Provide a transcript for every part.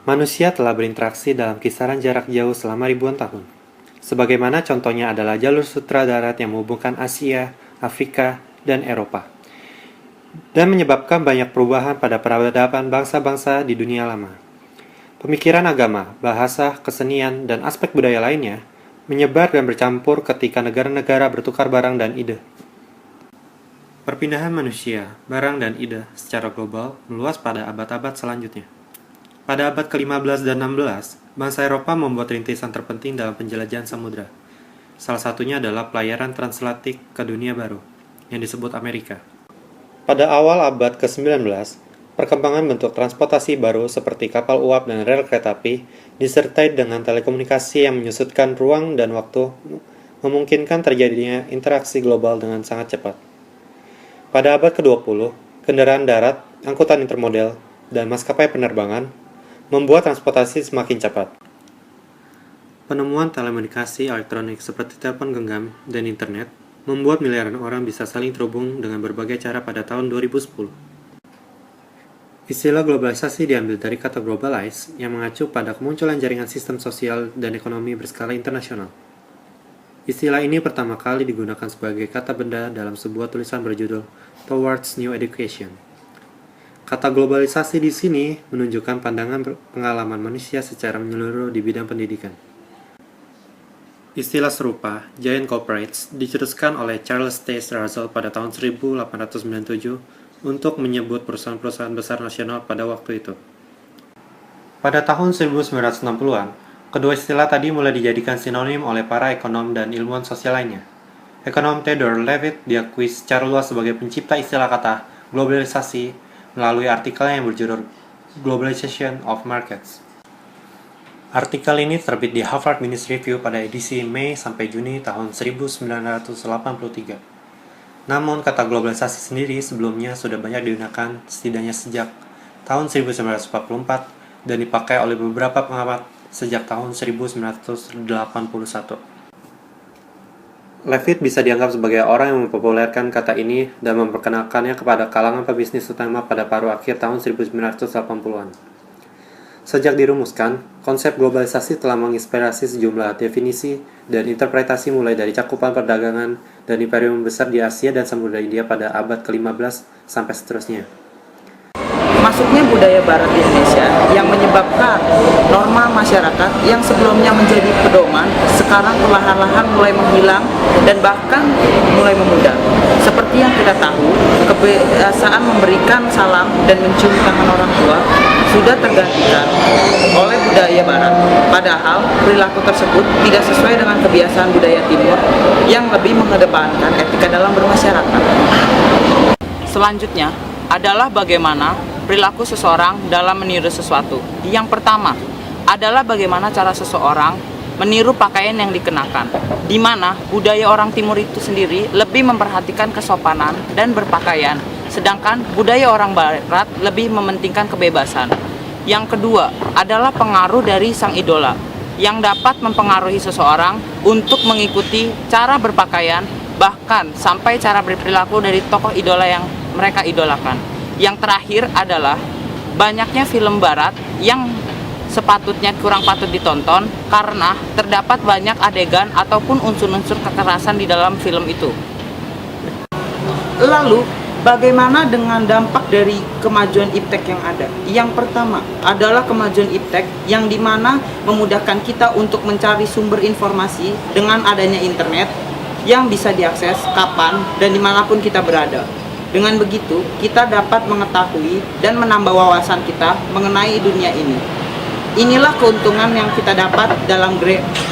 Manusia telah berinteraksi dalam kisaran jarak jauh selama ribuan tahun. Sebagaimana contohnya adalah jalur sutra darat yang menghubungkan Asia, Afrika, dan Eropa. Dan menyebabkan banyak perubahan pada peradaban bangsa-bangsa di dunia lama. Pemikiran agama, bahasa, kesenian, dan aspek budaya lainnya menyebar dan bercampur ketika negara-negara bertukar barang dan ide. Perpindahan manusia, barang, dan ide secara global meluas pada abad-abad selanjutnya. Pada abad ke-15 dan 16, bangsa Eropa membuat rintisan terpenting dalam penjelajahan samudra. Salah satunya adalah pelayaran transatlantik ke dunia baru, yang disebut Amerika. Pada awal abad ke-19, perkembangan bentuk transportasi baru seperti kapal uap dan rel kereta api disertai dengan telekomunikasi yang menyusutkan ruang dan waktu memungkinkan terjadinya interaksi global dengan sangat cepat. Pada abad ke-20, kendaraan darat, angkutan intermodal, dan maskapai penerbangan membuat transportasi semakin cepat. Penemuan telekomunikasi elektronik seperti telepon genggam dan internet membuat miliaran orang bisa saling terhubung dengan berbagai cara pada tahun 2010. Istilah globalisasi diambil dari kata globalize yang mengacu pada kemunculan jaringan sistem sosial dan ekonomi berskala internasional. Istilah ini pertama kali digunakan sebagai kata benda dalam sebuah tulisan berjudul Towards New Education. Kata globalisasi di sini menunjukkan pandangan pengalaman manusia secara menyeluruh di bidang pendidikan. Istilah serupa, Giant Corporates, dicetuskan oleh Charles T. Russell pada tahun 1897 untuk menyebut perusahaan-perusahaan besar nasional pada waktu itu. Pada tahun 1960-an, kedua istilah tadi mulai dijadikan sinonim oleh para ekonom dan ilmuwan sosial lainnya. Ekonom Theodore Levitt diakui secara luas sebagai pencipta istilah kata globalisasi melalui artikel yang berjudul Globalization of Markets. Artikel ini terbit di Harvard Business Review pada edisi Mei sampai Juni tahun 1983. Namun kata globalisasi sendiri sebelumnya sudah banyak digunakan setidaknya sejak tahun 1944 dan dipakai oleh beberapa pengamat sejak tahun 1981. Levitt bisa dianggap sebagai orang yang mempopulerkan kata ini dan memperkenalkannya kepada kalangan pebisnis utama pada paruh akhir tahun 1980-an. Sejak dirumuskan, konsep globalisasi telah menginspirasi sejumlah definisi dan interpretasi mulai dari cakupan perdagangan dan imperium besar di Asia dan Samudra Hindia pada abad ke-15 sampai seterusnya. Masuknya budaya barat di Indonesia yang menyebabkan norma masyarakat yang sebelumnya menjadi pedoman sekarang perlahan-lahan mulai menghilang dan bahkan mulai memudar. Seperti yang kita tahu, kebiasaan memberikan salam dan mencium tangan orang tua sudah tergantikan oleh budaya barat. Padahal perilaku tersebut tidak sesuai dengan kebiasaan budaya timur yang lebih mengedepankan etika dalam bermasyarakat. Selanjutnya adalah bagaimana perilaku seseorang dalam meniru sesuatu. Yang pertama adalah bagaimana cara seseorang meniru pakaian yang dikenakan, di mana budaya orang timur itu sendiri lebih memperhatikan kesopanan dan berpakaian, sedangkan budaya orang barat lebih mementingkan kebebasan. Yang kedua adalah pengaruh dari sang idola, yang dapat mempengaruhi seseorang untuk mengikuti cara berpakaian, bahkan sampai cara berperilaku dari tokoh idola yang mereka idolakan. Yang terakhir adalah banyaknya film barat yang sepatutnya kurang patut ditonton karena terdapat banyak adegan ataupun unsur-unsur kekerasan di dalam film itu. Lalu, bagaimana dengan dampak dari kemajuan iptek yang ada? Yang pertama adalah kemajuan iptek yang dimana memudahkan kita untuk mencari sumber informasi dengan adanya internet yang bisa diakses kapan dan dimanapun kita berada. Dengan begitu, kita dapat mengetahui dan menambah wawasan kita mengenai dunia ini. Inilah keuntungan yang kita dapat dalam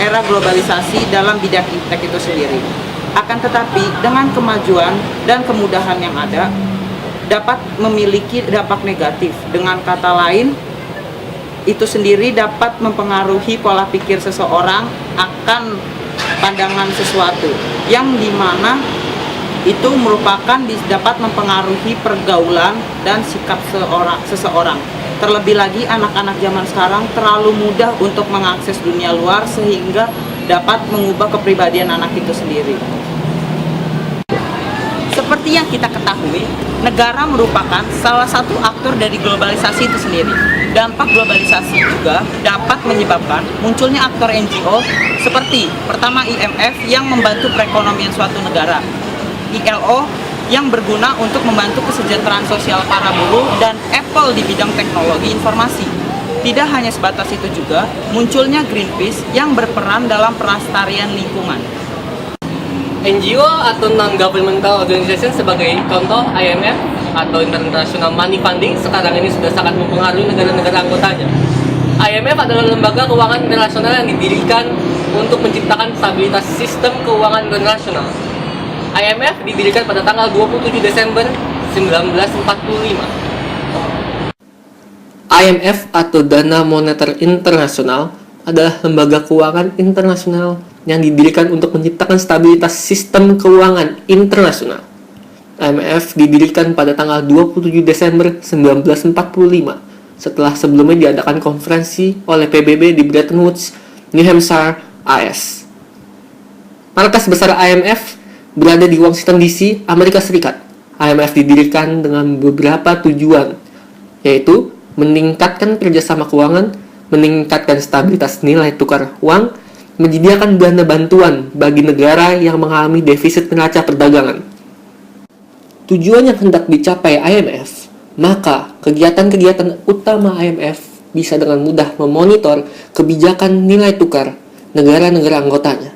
era globalisasi dalam bidang iptek itu sendiri. Akan tetapi, dengan kemajuan dan kemudahan yang ada, dapat memiliki dampak negatif. Dengan kata lain, itu sendiri dapat mempengaruhi pola pikir seseorang akan pandangan sesuatu, yang dimana itu merupakan dapat mempengaruhi pergaulan dan sikap seseorang. Terlebih lagi anak-anak zaman sekarang terlalu mudah untuk mengakses dunia luar sehingga dapat mengubah kepribadian anak itu sendiri. Seperti yang kita ketahui, negara merupakan salah satu aktor dari globalisasi itu sendiri. dampak globalisasi juga dapat menyebabkan munculnya aktor NGO seperti pertama IMF yang membantu perekonomian suatu negara, ILO yang berguna untuk membantu kesejahteraan sosial para buruh, dan Apple di bidang teknologi informasi. Tidak hanya sebatas itu juga, munculnya Greenpeace yang berperan dalam pelestarian lingkungan. NGO atau non-governmental organization sebagai contoh IMF atau International Money Funding sekarang ini sudah sangat mempengaruhi negara-negara anggotanya. IMF adalah lembaga keuangan internasional yang didirikan untuk menciptakan stabilitas sistem keuangan internasional. IMF didirikan pada tanggal 27 Desember 1945. IMF atau Dana Moneter Internasional adalah lembaga keuangan internasional yang didirikan untuk menciptakan stabilitas sistem keuangan internasional. IMF didirikan pada tanggal 27 Desember 1945 setelah sebelumnya diadakan konferensi oleh PBB di Bretton Woods, New Hampshire, AS. Markas besar IMF berada di Washington DC, Amerika Serikat. IMF didirikan dengan beberapa tujuan, yaitu meningkatkan kerjasama keuangan, meningkatkan stabilitas nilai tukar uang, menyediakan dana bantuan bagi negara yang mengalami defisit neraca perdagangan. Tujuan yang hendak dicapai IMF, maka kegiatan-kegiatan utama IMF bisa dengan mudah memonitor kebijakan nilai tukar negara-negara anggotanya,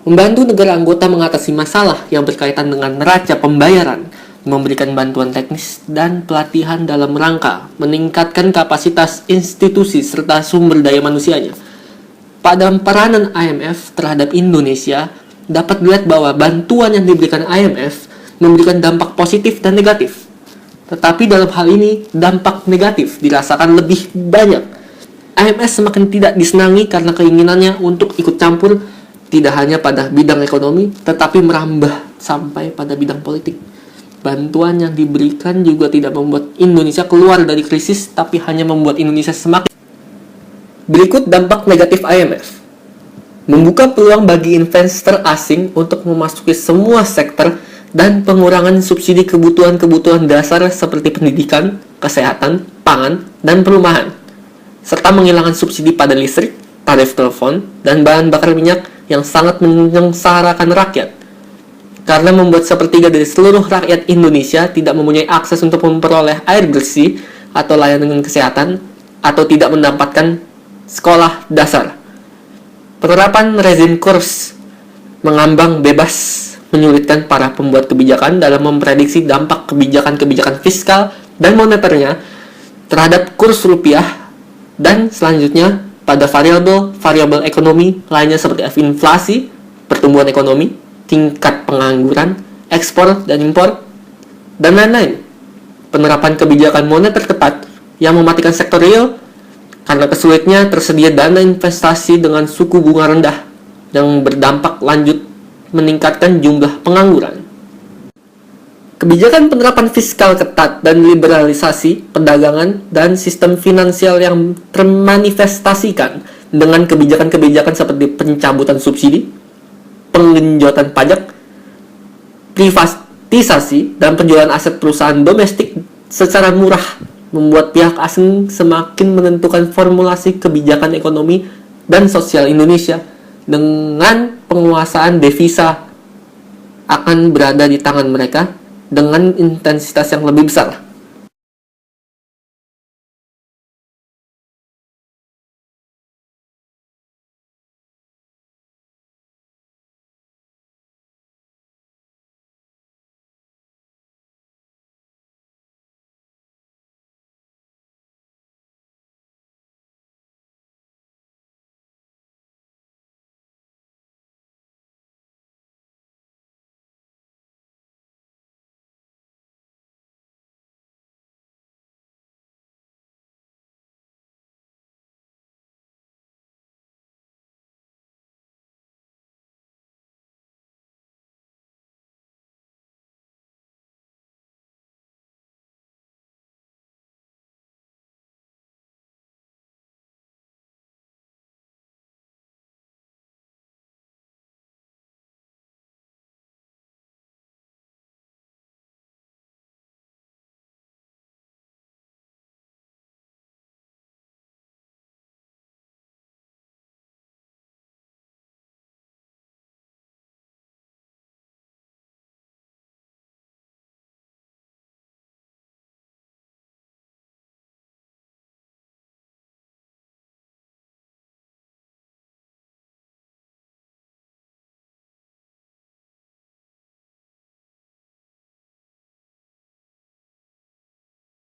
membantu negara anggota mengatasi masalah yang berkaitan dengan neraca pembayaran, memberikan bantuan teknis dan pelatihan dalam rangka meningkatkan kapasitas institusi serta sumber daya manusianya. Pada peranan IMF terhadap Indonesia, dapat dilihat bahwa bantuan yang diberikan IMF memberikan dampak positif dan negatif. Tetapi dalam hal ini, dampak negatif dirasakan lebih banyak. IMF semakin tidak disenangi karena keinginannya untuk ikut campur tidak hanya pada bidang ekonomi, tetapi merambah sampai pada bidang politik. Bantuan yang diberikan juga tidak membuat Indonesia keluar dari krisis, tapi hanya membuat Indonesia semakin. Berikut dampak negatif IMF. Membuka peluang bagi investor asing untuk memasuki semua sektor dan pengurangan subsidi kebutuhan-kebutuhan dasar seperti pendidikan, kesehatan, pangan, dan perumahan, serta menghilangkan subsidi pada listrik, tarif telepon, dan bahan bakar minyak yang sangat menyengsarakan rakyat. Karena membuat sepertiga dari seluruh rakyat Indonesia tidak mempunyai akses untuk memperoleh air bersih atau layanan kesehatan, atau tidak mendapatkan sekolah dasar. Penerapan rezim kurs mengambang bebas menyulitkan para pembuat kebijakan dalam memprediksi dampak kebijakan-kebijakan fiskal dan moneternya terhadap kurs rupiah, dan selanjutnya pada variabel ekonomi lainnya seperti inflasi, pertumbuhan ekonomi, tingkat pengangguran, ekspor dan impor, dan lain-lain. Penerapan kebijakan moneter ketat yang mematikan sektor real karena kesulitnya tersedia dana investasi dengan suku bunga rendah yang berdampak lanjut meningkatkan jumlah pengangguran. Kebijakan penerapan fiskal ketat dan liberalisasi perdagangan dan sistem finansial yang termanifestasikan dengan kebijakan-kebijakan seperti pencabutan subsidi, penggenjotan pajak, privatisasi, dan penjualan aset perusahaan domestik secara murah membuat pihak asing semakin menentukan formulasi kebijakan ekonomi dan sosial Indonesia dengan penguasaan devisa akan berada di tangan mereka dengan intensitas yang lebih besar.